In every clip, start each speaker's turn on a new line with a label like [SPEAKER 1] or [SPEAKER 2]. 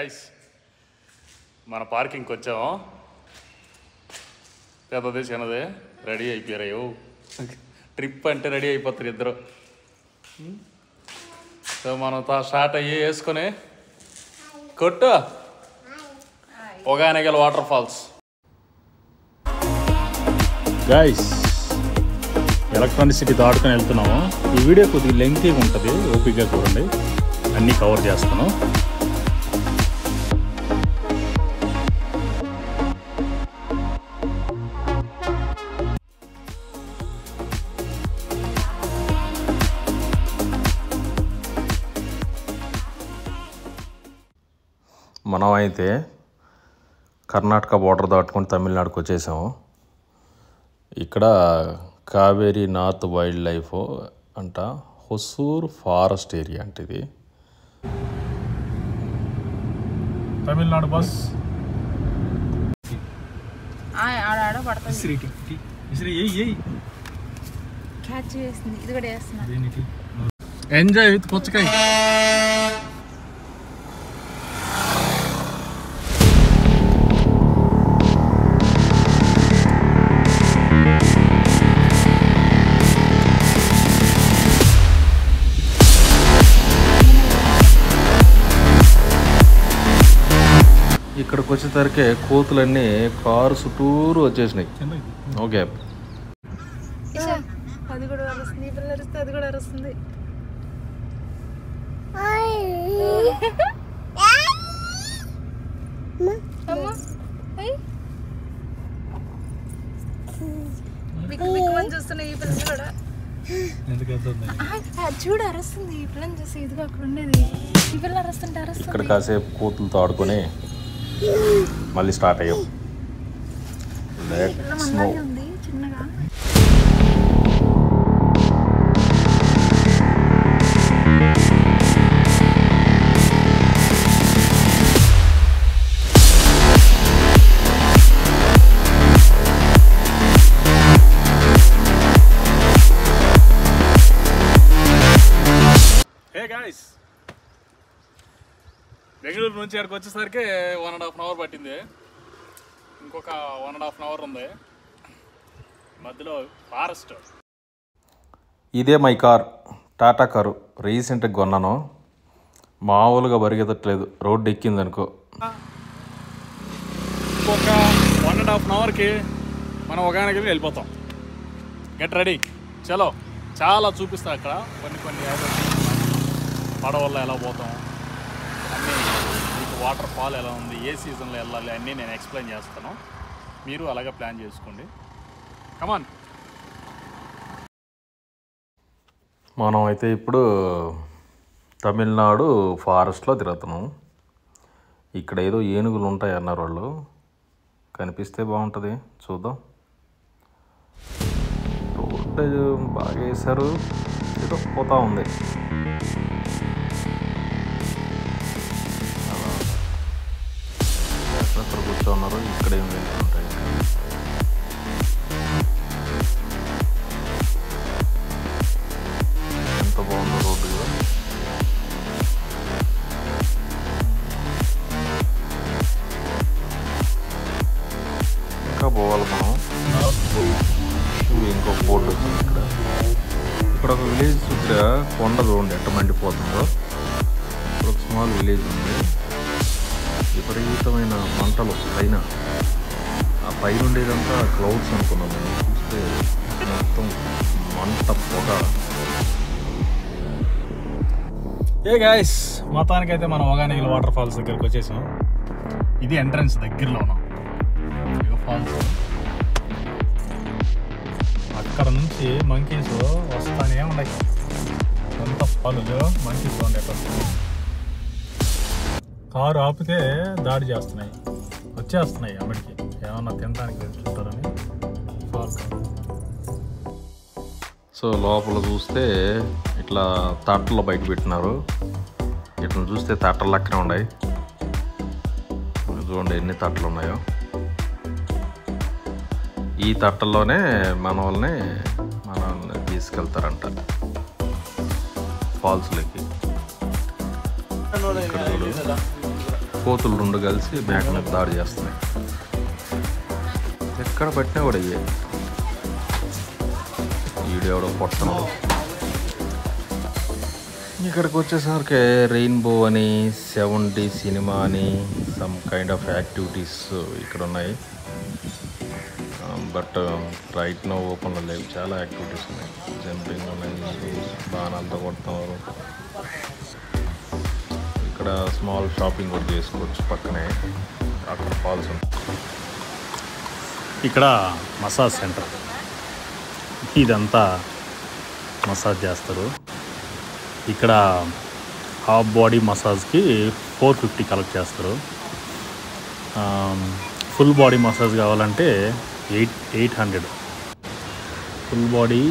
[SPEAKER 1] Guys మన పార్కింగ్కి వచ్చాము. పెద్దది చిన్నది రెడీ అయిపోయారు. ట్రిప్ అంటే రెడీ అయిపోతారు ఇద్దరు. సో మనం స్టార్ట్ అయ్యి వేసుకొని కొట్టు Hogenakkal water falls. Guys Electronic City దాటుకొని వెళ్తున్నాము. ఈ వీడియో కొద్దిగా లెంగ్తీగా ఉంటుంది, ఓపికగా చూడండి, అన్నీ కవర్ చేస్తాను. మనం అయితే కర్ణాటక బోర్డర్ దాటుకొని తమిళనాడుకు వచ్చేసాము. ఇక్కడ కావేరీ నార్త్ వైల్డ్ లైఫ్ అంట, హొసూర్ ఫారెస్ట్ ఏరియా అంటే ఇది. తమిళనాడు బస్ ఎంజాయ్ విత్ పుచ్చకాయ. ఇక్కడికి వచ్చేసరికి కోతులన్నీ కారు చుట్టూరు వచ్చేసినాయి. ఓకే
[SPEAKER 2] అది కూడా అరుస్తుంది, ఈ పిల్ల అరిస్తే అది కూడా అరుస్తుంది. చూస్తున్నా ఈ పిల్ల కూడా చూడు అరుస్తుంది. ఈ పిల్లని చూసి ఇదిగో అక్కడ ఉండేది ఈ పిల్ల అరుస్తుంటే అరుస్తుంది.
[SPEAKER 1] ఇక్కడ కాసేపు కోతులతో ఆడుకొని మళ్ళీ స్టార్ట్ అయ్యాం.
[SPEAKER 2] ఉంది చిన్నగా.
[SPEAKER 1] హే గాయ్స్, బెంగళూరు నుంచి అక్కడికి వచ్చేసరికి 1.5 hour పట్టింది. ఇంకొక 1.5 hour ఉంది. మధ్యలో ఫారెస్ట్. ఇదే మై కార్, టాటా కారు. రీసెంట్గా కొన్నాను. మామూలుగా పరిగెత్తట్లేదు, రోడ్డు ఎక్కింది అనుకో. ఇంకొక 1.5 hourకి మనం ఒగానగల్కి వెళ్ళిపోతాం. గెట్ రెడీ, చలో. చాలా చూపిస్తా అక్కడ కొన్ని పడవల్లో ఎలా పోతాం, అన్నీ మీకు వాటర్ ఫాల్ ఎలా ఉంది, ఏ సీజన్లో వెళ్ళాలి అన్నీ నేను ఎక్స్ప్లెయిన్ చేస్తాను. మీరు అలాగే ప్లాన్ చేసుకోండి. కమాన్. మనం అయితే ఇప్పుడు తమిళనాడు ఫారెస్ట్లో తిరుగుతున్నాం. ఇక్కడ ఏదో ఏనుగులు ఉంటాయి అన్నారు వాళ్ళు. కనిపిస్తే బాగుంటుంది, చూద్దాం. రోడ్డు బాగా వేశారు, ఏదో పోతా ఉంది. అక్కడ కూర్చోన్నారు. ఇక్కడ ఏం ఉంటాయి. ఎంత బాగుందో రోడ్డు. ఇంకా పోవాలి మనం. ఇంకొక బోర్డు వచ్చింది ఇక్కడ. ఇక్కడ ఒక విలేజ్ చుట్టూ కొండ చూడండి ఎట్ట మండిపోతుందో. ఇక్కడ ఒక స్మాల్ విలేజ్ ఉంది. విపరీతమైన మంటలు పైన. ఆ పైన ఉండేదంతా క్లౌడ్స్ అనుకున్నాము. చూస్తే మొత్తం మంట పొగ. ఏ గాయస్, మొత్తానికైతే మనం ఒగానగల్ వాటర్ ఫాల్స్ దగ్గరికి వచ్చేసాం. ఇది ఎంట్రన్స్ దగ్గరలో ఉన్నాం. ఫాల్స్ అక్కడ నుంచి మంకీస్ వస్తానే ఉన్నాయి. కొంత పనులు మంకీస్ ఉన్నాయి. కారు ఆపితే దాడి చేస్తున్నాయి, వచ్చేస్తున్నాయి అమ్మడికి. ఏమన్నా తినడానికి వెళ్తుంటారని. సో లోపల చూస్తే ఇట్లా తట్టలు బయట పెట్టినారు. ఇట్లా చూస్తే తట్టలు లెక్కనే ఉన్నాయి. చూడండి ఎన్ని తట్టలు ఉన్నాయో. ఈ తట్టల్లోనే మనల్ని తీసుకెళ్తారంట ఫాల్స్లోకి.
[SPEAKER 3] కోతులు రెండు కలిసి మేక మీద దాడి చేస్తున్నాయి. ఎక్కడ పట్టినా కూడా అయ్యే. వీడియోలో పొట్టనడు. ఇక్కడికి వచ్చేసరికి రెయిన్బో అని 7D సినిమా అని సమ్ కైండ్ ఆఫ్ యాక్టివిటీస్ ఇక్కడ ఉన్నాయి. బట్ రైట్ నో ఓపెన్లో లేవు. చాలా యాక్టివిటీస్ ఉన్నాయి. జంపింగ్ ఉన్నాయి, బాణాలతో కొడుతున్నారు. ఇక్కడ స్మాల్ షాపింగ్ కూడా చేసుకోవచ్చు. పక్కనే అక్కడ ఫాల్స్ ఉంది.
[SPEAKER 1] ఇక్కడ మసాజ్ సెంటర్. ఇదంతా మసాజ్ చేస్తారు. ఇక్కడ హాఫ్ బాడీ మసాజ్కి 450 కలెక్ట్ చేస్తారు. ఫుల్ బాడీ మసాజ్ కావాలంటే 800. ఫుల్ బాడీ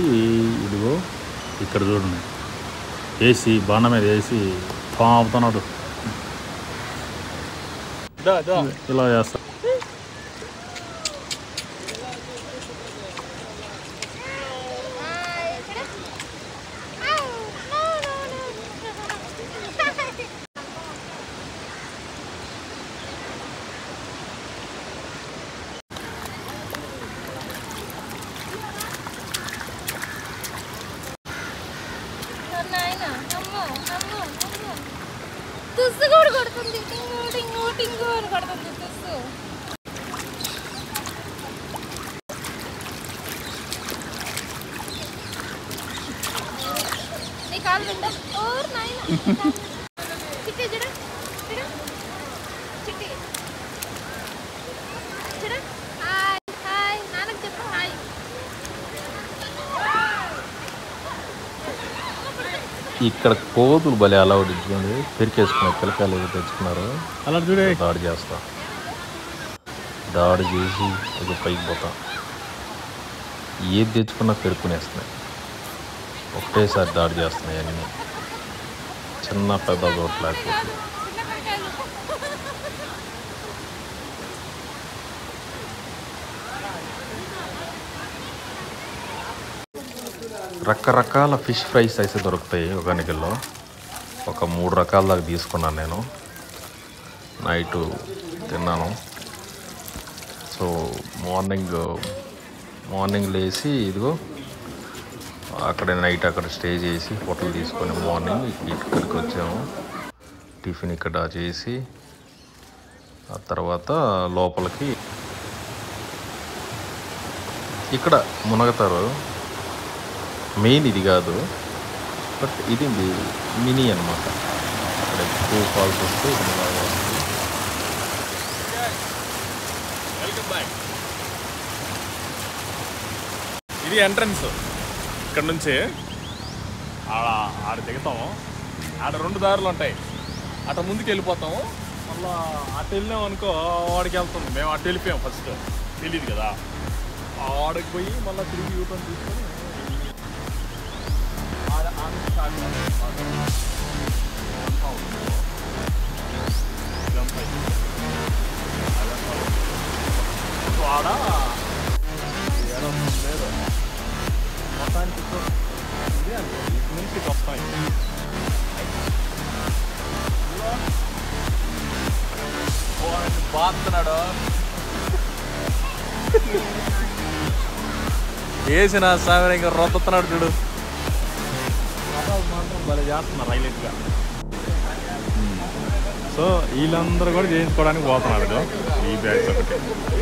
[SPEAKER 1] ఇదిగో ఇక్కడ చూడండి, వేసి బాణ మీద వేసి పాపుతున్నాడు. ఇలా చేస్తారు.
[SPEAKER 2] తుస్సు కూడా కొడుతుంది. టింగు టింగు టింగు అని కొడుతుంది తుస్సు. నీ కాలు విందా? ఓర్ నాయనా. చిట్టి చూడ చూడ చిట్టి చూడ. హాయ్ హాయ్ నాన్నకు చెప్పు హాయ్.
[SPEAKER 3] ఇక్కడ కోతులు భలే అలౌడ్. ఇచ్చుకోండి, పెరికేసుకున్నారు. పిల్లకాయలు ఏదో తెచ్చుకున్నారు.
[SPEAKER 1] అలా చూడే
[SPEAKER 3] దాడి చేస్తా. దాడి చేసి ఏదో పైకి పోతా. ఏది తెచ్చుకున్నా పెరుక్కునేస్తున్నాయి. ఒకటేసారి దాడి చేస్తున్నాయి అన్నీ. చిన్న పెద్ద చోటు లేకపోతే. రకరకాల ఫిష్ ఫ్రైస్ అయితే దొరుకుతాయి ఒకానికల్లో. ఒక 3 రకాల దాకా తీసుకున్నాను నేను. నైటు తిన్నాను. సో మార్నింగ్ లేచి ఇదిగో అక్కడ నైట్ అక్కడ స్టే చేసి హోటల్ తీసుకొని మార్నింగ్ ఇక్కడికి వచ్చాము. టిఫిన్ ఇక్కడ చేసి ఆ తర్వాత లోపలికి ఇక్కడ మునగతారు. మెయిన్ ఇది కాదు, బట్ ఇది మినీ అనమాట. ఇక్కడ ఎక్కువ ఫాల్స్ వస్తే ఇది బాగా వస్తుంది.
[SPEAKER 1] ఇది ఎంట్రన్స్. ఇక్కడ నుంచి ఆడ దిగుతాము. ఆడ 2 దారులు ఉంటాయి. అటు ముందుకు వెళ్ళిపోతాము. మళ్ళీ అటు వెళ్ళాం అనుకో వాడికి వెళ్తుంది. మేము అటు వెళ్ళిపోయాం. ఫస్ట్ తెలియదు కదా. ఆడికి పోయి మళ్ళీ తిరిగి యూటర్న్ తీసుకొని ఆడ లేదు మొత్తానికి నుంచి వస్తాయి. బాగుతున్నాడు. వేసిన సాగర్ ఇంకా రొత్తున్నాడు చూడు. మాత్రం భలే చేస్తున్నారు హైలైట్గా. సో వీళ్ళందరూ కూడా చేయించుకోవడానికి పోతున్నారు. ఈ బ్యాగ్స్ ఒకటి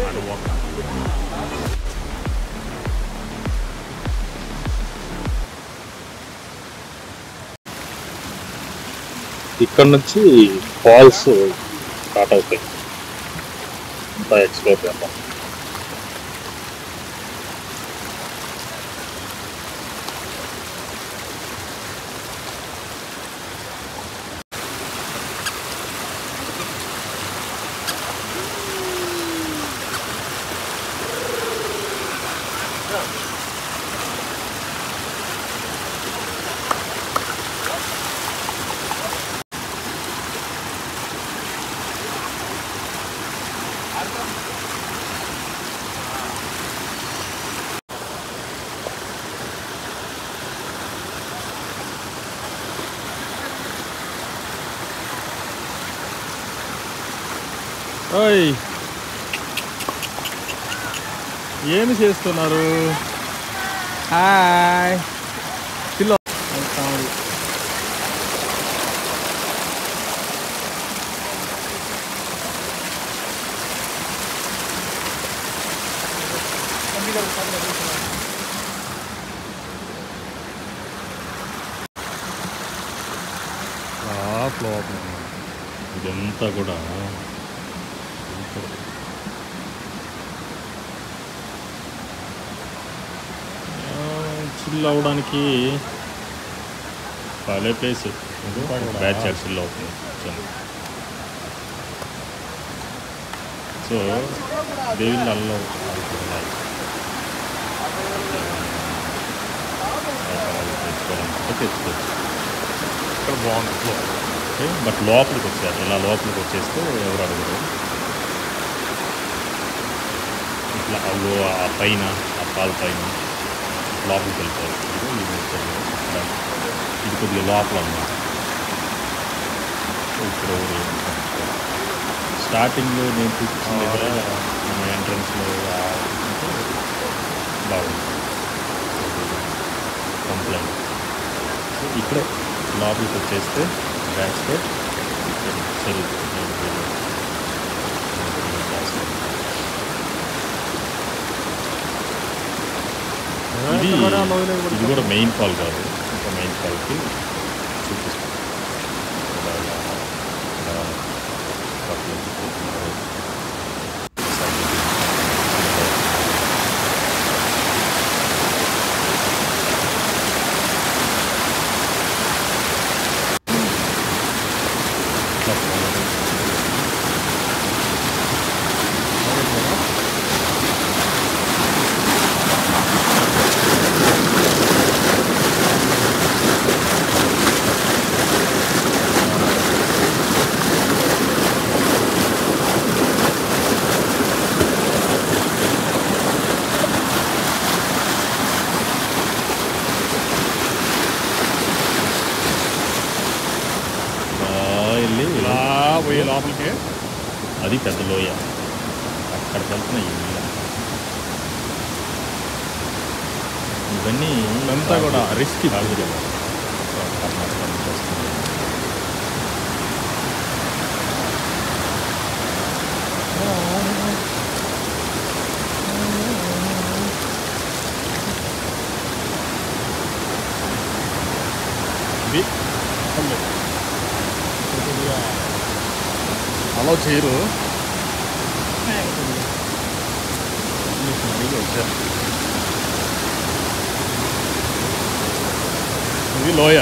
[SPEAKER 1] అటు పోతున్నారు.
[SPEAKER 3] ఇక్కడ నుంచి ఫాల్స్ స్టార్ట్ అవుతాయి. అంతా ఎక్స్ప్లోర్ చేద్దాం.
[SPEAKER 1] ఓయ్ ఏమి చేస్తున్నారు? హాయ్ పిల్లో ఇదంతా కూడా చిల్ అవ్వడానికి భలే ప్లేస్. బ్యాచ్ చిల్ అవుతుంది. సో దేవుళ్ళు అల్లో తెచ్చుకోవచ్చు. ఇక్కడ బాగుంది. ఓకే బట్ లోపలికి వచ్చారు. ఇలా లోపలికి వచ్చేస్తే ఎవరు అడగరు. ఇట్లా అవ్వు ఆ పైన ఆ పాల పైన లోపలికి వెళ్ళిపోవాలి. ఇది కొద్దిగా లోపల అన్నమాట. ఇక్కడ స్టార్టింగ్లో నేను చూపించిన దగ్గర మన ఎంట్రన్స్లో బాగుంది కంప్లైంట్. ఇక్కడే లోపలికి వచ్చేస్తే బ్యాక్ సైడ్ చెరువు. ఇది కూడా మెయిన్ ఫాల్ కాదు. ఇంకా మెయిన్ ఫాల్కి చూపిస్తాను. పోయే లోపలికి అది పెద్ద లోయ. అక్కడికి వెళ్తున్నా ఇవన్నీ అంతా కూడా రిస్క్ కాదు. ఇది అలా చేయరు. వచ్చారు. ఇది లోయ.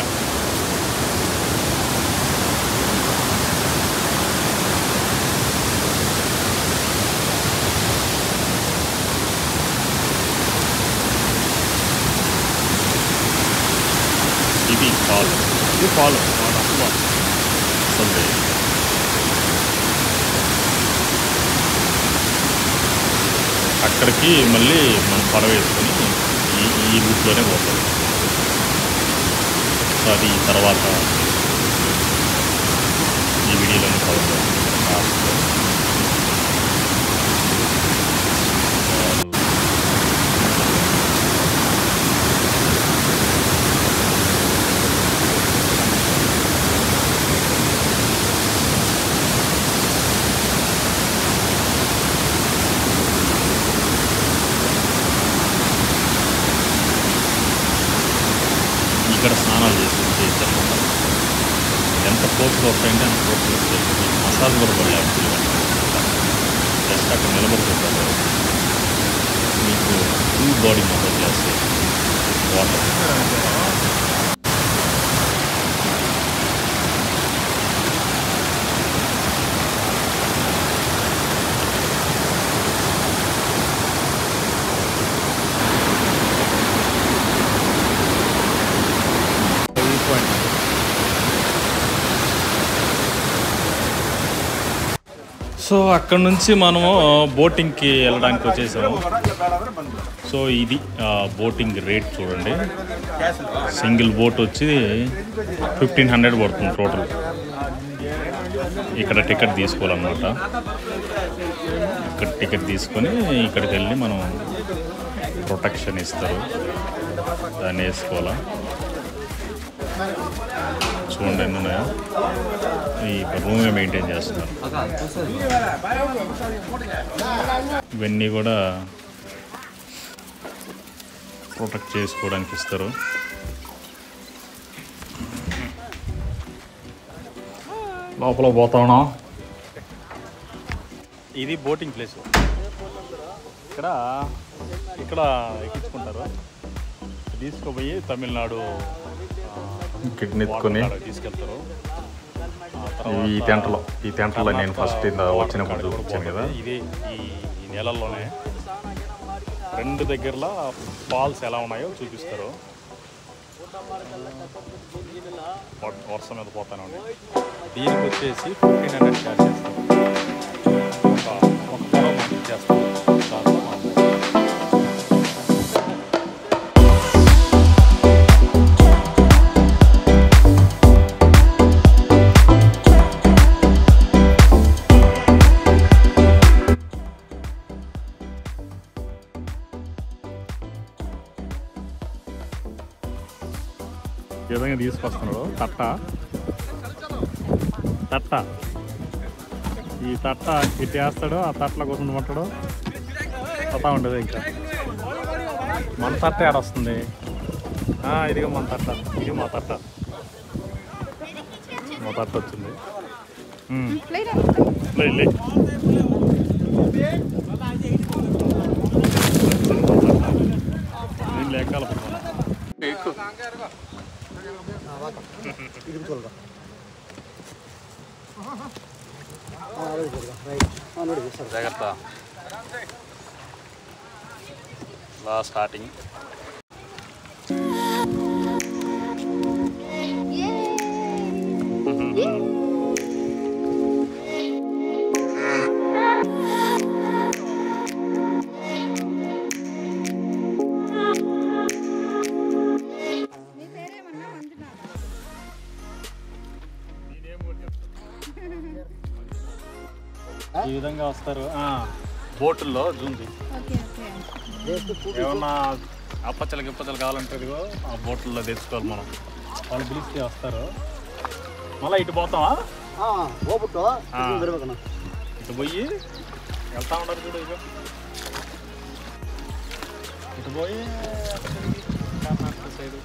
[SPEAKER 1] ఇది ఫాల్. ఇది ఫాల్ అసలు అక్కడికి మళ్ళీ మనం పడవ వేసుకొని ఈ రూట్లోనే పోతాం. సో అది తర్వాత ఈ వీడియోలోనే కవర్ చేస్తాం. ఇక్కడ స్నానాలు చేస్తాను. ఎంత ఫోర్స్గా వస్తాయంటే అంత ఫోర్స్గా వస్తాయి. మసాజ్ కూడా పడలే యాక్చువల్గా. జస్ట్ అక్కడ నిలబడుతుంటారు. మీకు ఫుల్ బాడీ మసాజ్ చేస్తాయి వాటర్. సో అక్కడ నుంచి మనము బోటింగ్కి వెళ్ళడానికి వచ్చేసాము. సో ఇది బోటింగ్ రేట్ చూడండి. సింగిల్ బోట్ వచ్చి 1500 పడుతుంది టోటల్. ఇక్కడ టికెట్ తీసుకోవాలన్నమాట. ఇక్కడ టికెట్ తీసుకొని ఇక్కడికి వెళ్ళి మనం ప్రొటెక్షన్ ఇస్తారు, దాన్ని వేసుకోవాలా. చూడండి ఎన్ని ఉన్నాయో. ఈ రూమే మెయింటైన్ చేస్తున్నారు. ఇవన్నీ కూడా ప్రొటెక్ట్ చేసుకోవడానికి ఇస్తారు. లోపల పోతా ఉన్నాం. ఇది బోటింగ్ ప్లేస్. ఇక్కడ ఎక్కించుకుంటారు, తీసుకుపోయి తమిళనాడు
[SPEAKER 3] కిడ్నెత్తుకొని
[SPEAKER 1] తీసుకెళ్తారు.
[SPEAKER 3] ఈ టెంట్లో నేను ఫస్ట్ వచ్చినప్పుడు చూపించాను కదా.
[SPEAKER 1] ఇది ఈ నెలల్లోనే 2 దగ్గరలో ఫాల్స్ ఎలా ఉన్నాయో చూపిస్తారు. వర్షం మీద పోతానే ఉంది. దీనికి వచ్చేసి 1500 ఛార్జ్ చేస్తారు. ఒక పొలం చేస్తారు. దాంట్లో ఈ విధంగా తీసుకొస్తున్నాడు. తట్ట ఈ తట్ట ఇటు వేస్తాడు, ఆ తట్టలో కూర్చుని పట్టాడు పోతా ఉంటుంది. ఇంకా మన తట్ట ఏడొస్తుంది. ఇదిగో మన తట్ట, ఇది మా తట్ట వచ్చింది. నేను లేకాల జాగ్రత్త. స్టార్టింగ్ ఈ విధంగా వస్తారు. బోటుల్లో జూంది ఏమన్నా అప్పచ్చలు గిప్పచ్చలు కావాలంటే ఇదిగో ఆ బోట్లలో తెచ్చుకోవాలి మనం. వాళ్ళు పిలిస్తే వస్తారు. మళ్ళీ ఇటు పోతావా? ఇటు పోయి వెళ్తా ఉండదు కూడా. ఇక ఇటు పోయి కర్ణాటక సైడు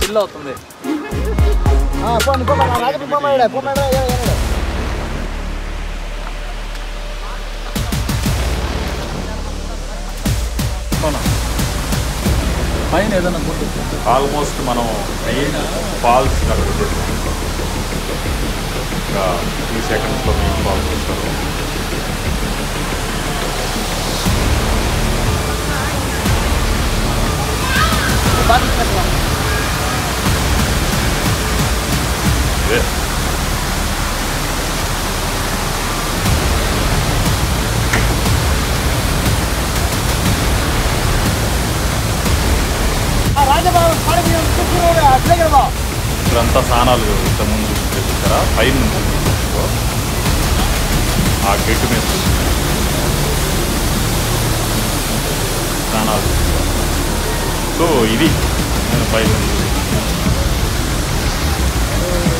[SPEAKER 1] చిల్ అవుతుంది. పైన ఏదైనా ఆల్మోస్ట్ మనం మెయిన్ ఫాల్స్ ఇంకా 3 సెకండ్స్లో మెయిన్ ఫాల్స్ వస్తారు. ఇక్కడంతా స్నానాలు ఇంతకుముందు చూసారా, పైన ఆ గెట్టు మీద స్నానాలు. సో ఇది నేను పైన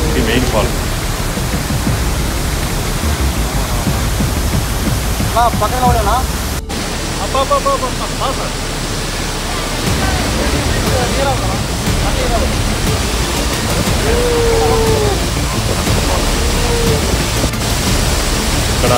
[SPEAKER 1] ఇది మెయిన్ ఫాల్స్. పక్కన ఇక్కడ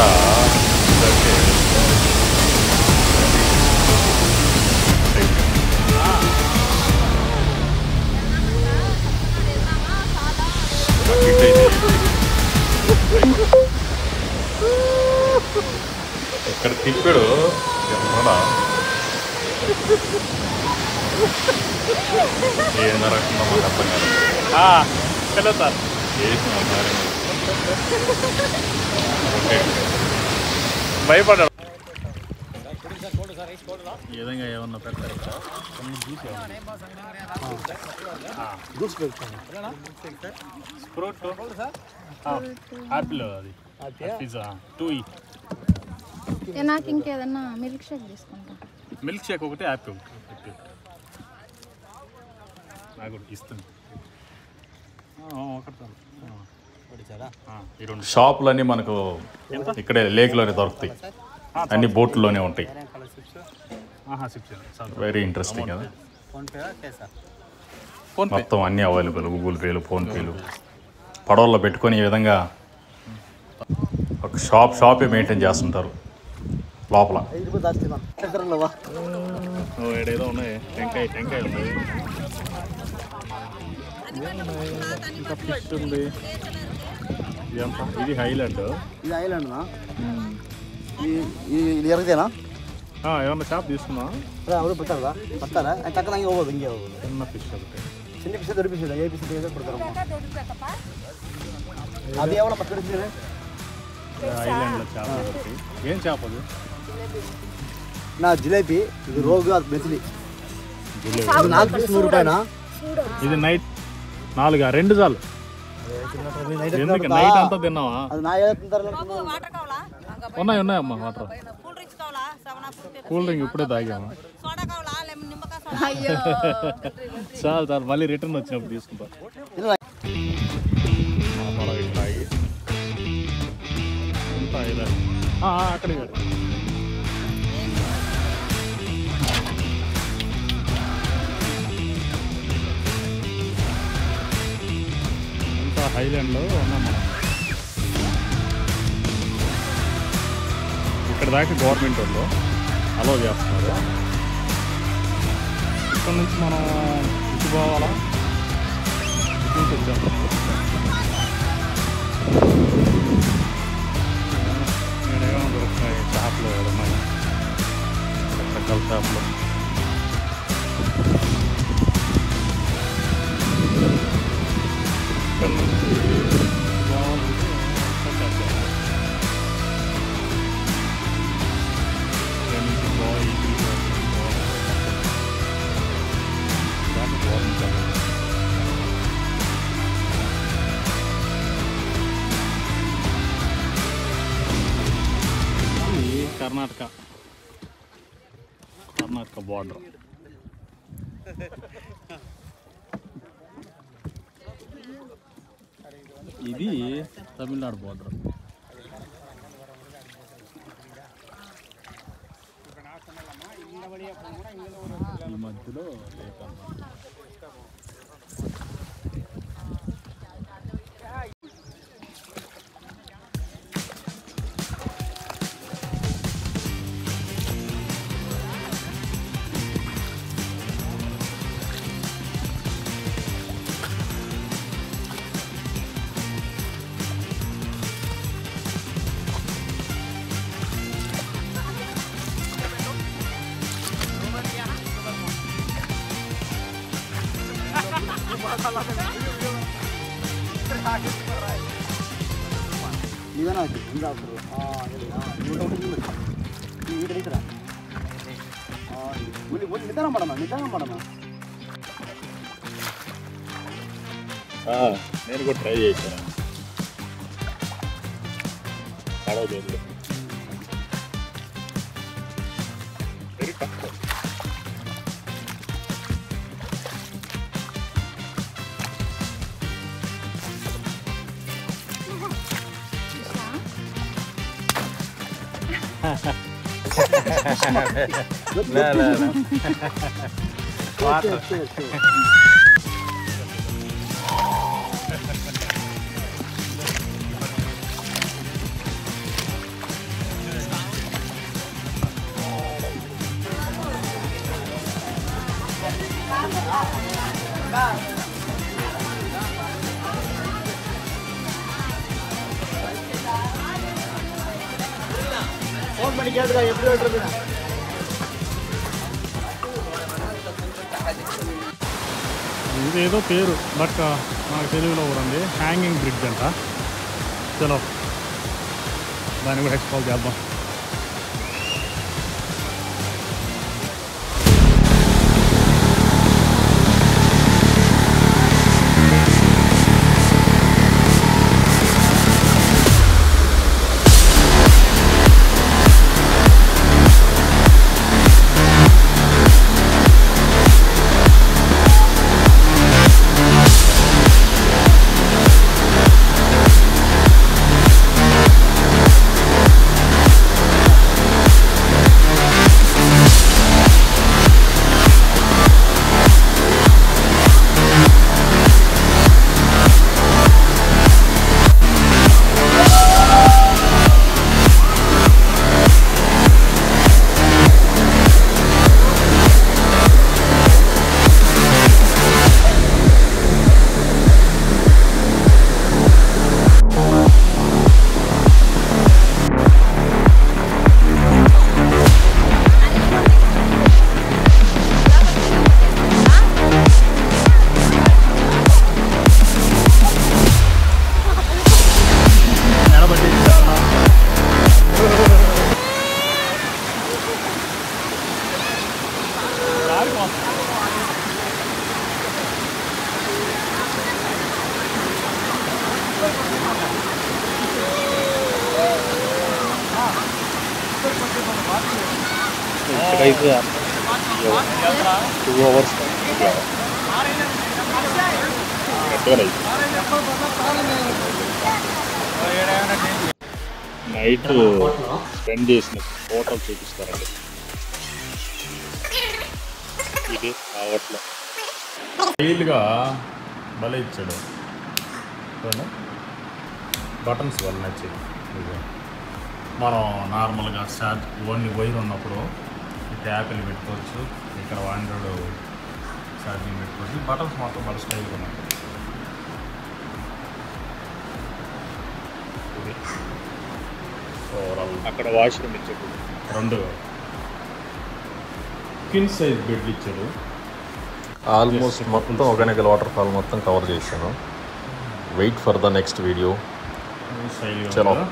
[SPEAKER 1] ఇక్కడ తిప్పాడు ఏం జరగకుండా మాకు అర్థం కాదు. హలో సార్ భయపడ్డాడు. ఈ విధంగా ఏమన్నా పెడతారు ఇక్కడ జ్యూస్ ఫ్రూట్ యాపిల్ అది పిజ్జా 2
[SPEAKER 2] నాకు ఇంకేదన్నా మిల్క్ షేక్ తీసుకుంటా.
[SPEAKER 1] మిల్క్ షేక్ ఒకటి యాపిల్ నాకు ఇస్తుంది. ఈ రెండు షాపులన్నీ మనకు ఇక్కడే లేక్లోనే దొరుకుతాయి, అన్ని బోట్లోనే ఉంటాయి. వెరీ ఇంట్రెస్టింగ్ కదా. మొత్తం అన్నీ అవైలబుల్, గూగుల్ పేలు, ఫోన్పేలు. పడవల్లో పెట్టుకొని ఈ విధంగా ఒక షాపే మెయింటైన్ చేస్తుంటారు లోపల. ఏడేదో ఉన్నాయి, టెంకాయ ఉంది, ఇంకా ఫిష్ ఉంది. ఇది హైలాండ్.
[SPEAKER 4] ఇది హైలాండ్ ఇది ఎరగదేనా?
[SPEAKER 1] ఏమన్నా షాప్ తీసుకున్నా
[SPEAKER 4] ಅವರು ಬರ್ತಾರಲ್ಲ ಬರ್ತಾರ ತಕ್ಕಂಗೆ ಹೋಗೋದು ಹಿಂಗೆ ಹೋಗೋದು.
[SPEAKER 1] చిన్న ఫిష్ ఒకటి,
[SPEAKER 4] చిన్న పిస్ దొరి పిస్ ఏ పిస్ కొడతారమ్మా. అది ఎవరో పక్కన
[SPEAKER 1] ఐలాండ్లో చేప ఒకటి. ఏం చేప అది?
[SPEAKER 4] నా జిలేబీ, ఇది రోగు, అది మెసిలి. నాకు పిస్ 100 రూపాయనా?
[SPEAKER 1] ఇది నైట్ 4 2 చాలు. ఎందుకు నైట్ అంతా తిన్నావా?
[SPEAKER 4] అది నా
[SPEAKER 1] ఉన్నాయమ్మా వాటర్. కూల్ డ్రింక్ ఇప్పుడే తాగామా? చాలు చాలు, మళ్ళీ రిటర్న్ వచ్చినప్పుడు తీసుకుంటా. అక్కడే అంతా హైలాండ్లో ఉన్నాం మనం. ఇక్కడ దాకా గవర్నమెంట్ వాళ్ళు అలో చేస్తున్నారు. ఇక్కడ నుంచి మనం ఇటు పోవాలా? ఇటు నుంచి వచ్చాము. నేనేమో దొరుకుతున్నాయి షాప్లో, ఏదన్నా రకరకాల షాప్లో. ఇక్కడ నుంచి బాగుంటుంది. కర్ణాటక బార్డర్. ఇది తమిళనాడు బార్డర్. ఈ మధ్యలో
[SPEAKER 4] ನೀವೇನೋ ಆಯ್ತು ಒಂದು ಆಗ್ತದೆ. ಈಗ ರೈತರ ನಿಧಾನ ಮಾಡೋಣ.
[SPEAKER 1] నేను కూడా ట్రై చేశాను. పడవలేదు, వెరీ టఫ్. ఇదేదో పేరు బట్ మనకు తెలుగులో కూడా ఉంది, హ్యాంగింగ్ బ్రిడ్జ్ అంట. చలో దాన్ని కూడా ఎక్స్ప్లోర్ చేద్దాం.
[SPEAKER 3] ఇక్కడైతే 2 hours నైట్ స్పెండ్ చేసిన హోటల్ చూపిస్తారండి. ఇది కావట్లే
[SPEAKER 1] స్టైల్గా భలే ఇచ్చాడు. బటన్స్ వల్ల నచ్చింది. మనం నార్మల్గా ఓన్లీ వైర్ ఉన్నప్పుడు ఇక్కడ యాపిల్ పెట్టుకోవచ్చు, ఇక్కడ ఆండ్రాయిడ్ ఛార్జింగ్ పెట్టుకోవచ్చు. బటన్స్ మాత్రం బాగా స్టైల్గా ఉన్నాయి. ఇది ఓవరాల్
[SPEAKER 3] అక్కడ వాష్రూమ్ ఇచ్చాడు.
[SPEAKER 1] 2 కిన్ సైజ్ బెడ్లు ఇచ్చాడు.
[SPEAKER 3] ఆల్మోస్ట్ మొత్తం ఒకేనకల్ వాటర్ ఫాల్ మొత్తం కవర్ చేశాను. Wait for the next video.
[SPEAKER 1] స్టైల్గా
[SPEAKER 3] చలో.
[SPEAKER 1] ఉందా?